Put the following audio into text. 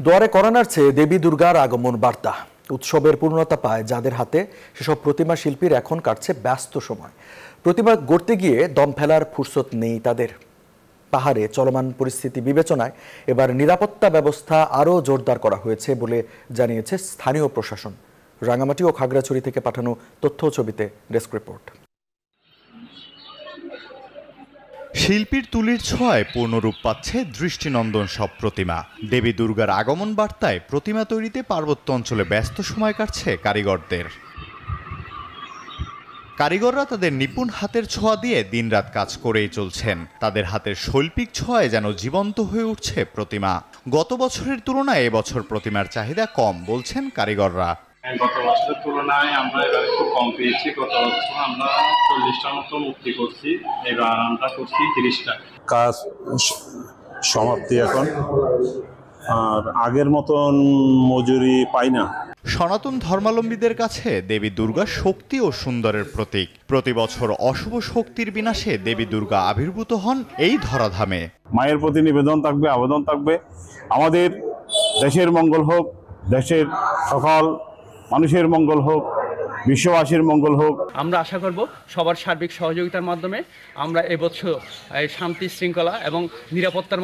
দুয়ারে করোনার চেয়ে দেবী দুর্গার আগমন বার্তা। উৎসবের পূর্ণতা পায় যাদের হাতে, সেসব প্রতিমা শিল্পীর এখন কাটছে ব্যস্ত সময়। প্রতিমা গড়তে গিয়ে দম ফেলার ফুরসত নেই তাদের। পাহাড়ে চলমান পরিস্থিতি বিবেচনায় এবার নিরাপত্তা ব্যবস্থা আরও জোরদার করা হয়েছে বলে জানিয়েছে স্থানীয় প্রশাসন। রাঙামাটি ও খাগড়াছড়ি থেকে পাঠানো তথ্য ছবিতে ডেস্ক রিপোর্ট। শিল্পীর তুলির ছোঁয়ায় পূর্ণরূপ পাচ্ছে দৃষ্টিনন্দন সব প্রতিমা। দেবী দুর্গার আগমন বার্তায় প্রতিমা তৈরিতে পার্বত্য অঞ্চলে ব্যস্ত সময় কাটছে কারিগরদের। কারিগররা তাদের নিপুণ হাতের ছোঁয়া দিয়ে দিনরাত কাজ করেই চলছেন। তাদের হাতের শৈল্পিক ছোঁয়ায় যেন জীবন্ত হয়ে উঠছে প্রতিমা। গত বছরের তুলনায় এবছর প্রতিমার চাহিদা কম বলছেন কারিগররা। গত বছরের তুলনায় আমরা এবার একটু কম পেয়েছি। গত বছর আমরা 40টার মতো মূর্তি করছি, এবার আমরা করছি 30টা। কাজ সমাপ্তি এখন, আর আগের মতন মজুরি পাই না। সনাতন ধর্মাবলম্বীদের কাছে দেবী দুর্গা শক্তি ও সুন্দরের প্রতীক। প্রতি বছর অশুভ শক্তির বিনাশে দেবী দুর্গা আবির্ভূত হন এই ধরাধামে। মায়ের প্রতি নিবেদন থাকবে, আবেদন থাকবে, আমাদের দেশের মঙ্গল হোক, দেশের সকল মানুষের মঙ্গল হোক, বিশ্ববাসীর মঙ্গল হোক। আমরা আশা করব সবার সার্বিক সহযোগিতার মাধ্যমে আমরা এবছর শান্তি, শৃঙ্খলা এবং নিরাপত্তার